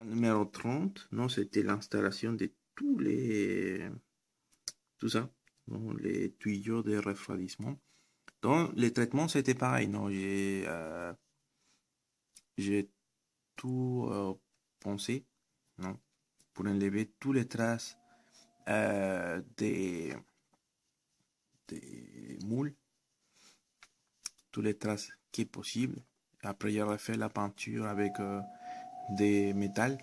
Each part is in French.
Numéro 30, non, c'était l'installation de tout ça, non, les tuyaux de refroidissement. Donc, les traitements, c'était pareil, non, j'ai tout pensé, non, pour enlever toutes les traces des moules, toutes les traces qui est possible. Après, j'ai refait la peinture avec des métals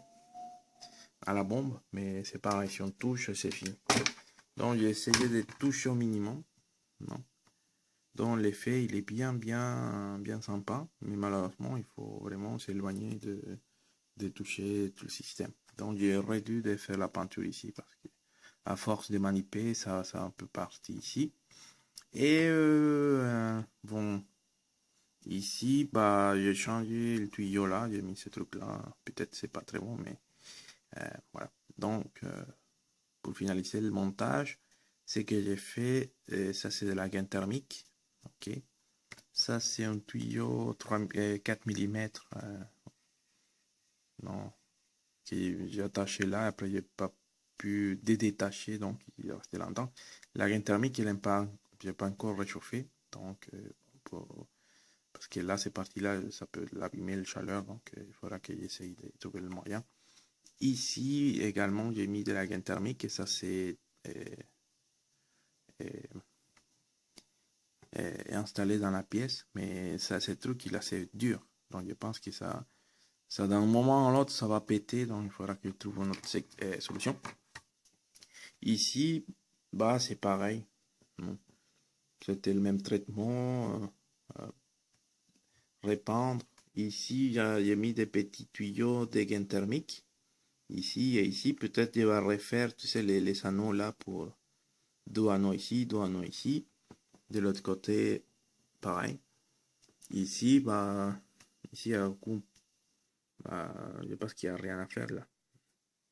à la bombe, mais c'est pareil, si on touche, c'est fini. Donc, j'ai essayé de toucher au minimum, non. Donc, l'effet, il est bien sympa, mais malheureusement, il faut vraiment s'éloigner de toucher tout le système. Donc, j'ai réduit de faire la peinture ici parce que à force de manipuler, ça un peu parti ici. Et bon, ici, bah, j'ai changé le tuyau là, j'ai mis ce truc là. Peut-être c'est pas très bon, mais voilà. Donc, pour finaliser le montage, ce que j'ai fait, ça c'est de la gaine thermique. Ok. Ça c'est un tuyau 4 mm. Non, que j'ai attaché là. Après, j'ai pas pu détacher, donc il est resté longtemps. La gaine thermique, il n'aime pas, j'ai pas encore réchauffé. Donc, parce que là, ces parties-là, ça peut l'abîmer la chaleur. Donc, il faudra que j'essaye de trouver le moyen. Ici, également, j'ai mis de la gaine thermique et ça, c'est euh, installé dans la pièce. Mais ça, c'est truc, il est assez dur. Donc, je pense que ça d'un moment à l'autre, ça va péter. Donc, il faudra que je trouve une autre solution. Ici, bah, c'est pareil. C'était le même traitement. Répandre. Ici, j'ai mis des petits tuyaux de gain thermique. Ici et ici, peut-être je vais refaire, tu sais, les anneaux là pour deux anneaux ici, deux anneaux ici. De l'autre côté, pareil. Ici, bah, ici, bah, je pense qu'il n'y a rien à faire là.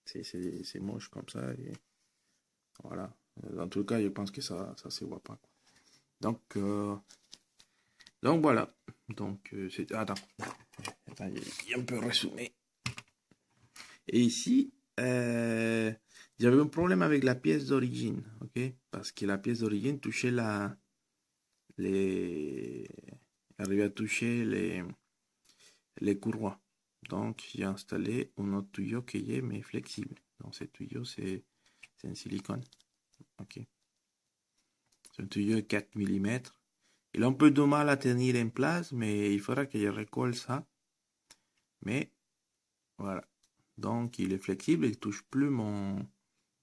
C'est moche comme ça. Et voilà. Dans tout cas, je pense que ça se voit pas. Donc, donc voilà. Donc, c'est. Attends, j'ai un peu résumé. Et ici, j'avais un problème avec la pièce d'origine, ok? Parce que la pièce d'origine touchait les, arrivait à toucher les courroies. Donc, j'ai installé un autre tuyau qui est mais flexible. Donc, ce tuyau, c'est un silicone, ok? C'est un tuyau de 4 mm. Il a un peu de mal à tenir en place, mais il faudra que je recolle ça. Mais voilà. Donc, il est flexible, il ne touche plus mon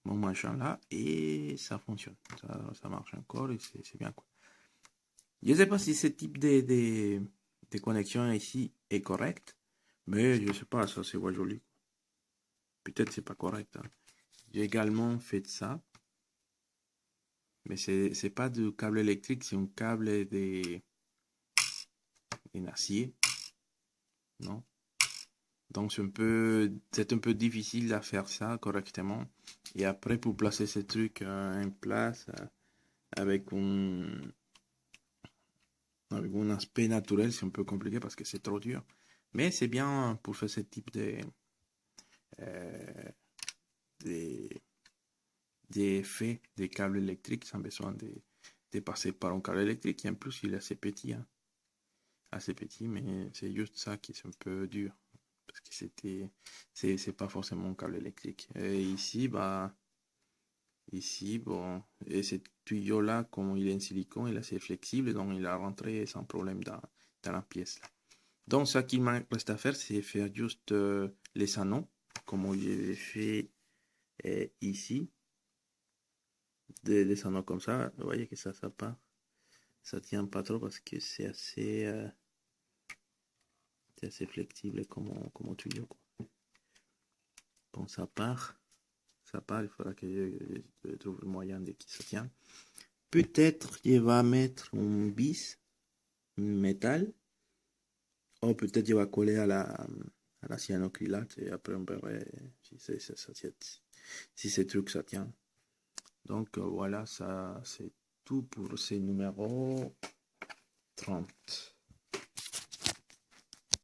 machin là et ça fonctionne. Ça marche encore et c'est bien quoi. Je ne sais pas si ce type de connexion ici est correct, mais je ne sais pas, ça se voit joli. Peut-être c'est pas correct, hein. J'ai également fait ça, mais c'est pas du câble électrique, c'est un câble en acier, non? Donc c'est un peu difficile à faire ça correctement. Et après, pour placer ces trucs en place avec avec un aspect naturel, c'est un peu compliqué parce que c'est trop dur. Mais c'est bien pour faire ce type euh, de- d'effet des câbles électriques sans besoin de passer par un câble électrique. Et en plus, il est assez petit, hein. Assez petit, mais c'est juste ça qui est un peu dur. Parce que c'est pas forcément un câble électrique. Et ici, bah, ici, bon, et ce tuyau-là, comme il est en silicone, il est assez flexible, donc il a rentré sans problème dans la pièce là. Donc, ce qu'il me reste à faire, c'est faire juste les anneaux, comme j'ai fait ici, des anneaux comme ça. Vous voyez que ça part. Ça tient pas trop parce que c'est assez flexible comme tuyau, quoi. Bon, ça part, il faudra que je trouve le moyen de qui ça tient. Peut-être qu'il va mettre un bis, un métal, ou peut-être il va coller à la cyanocrylate et après on verra si ces trucs ça tient. Donc voilà, ça c'est tout pour ces numéros 30.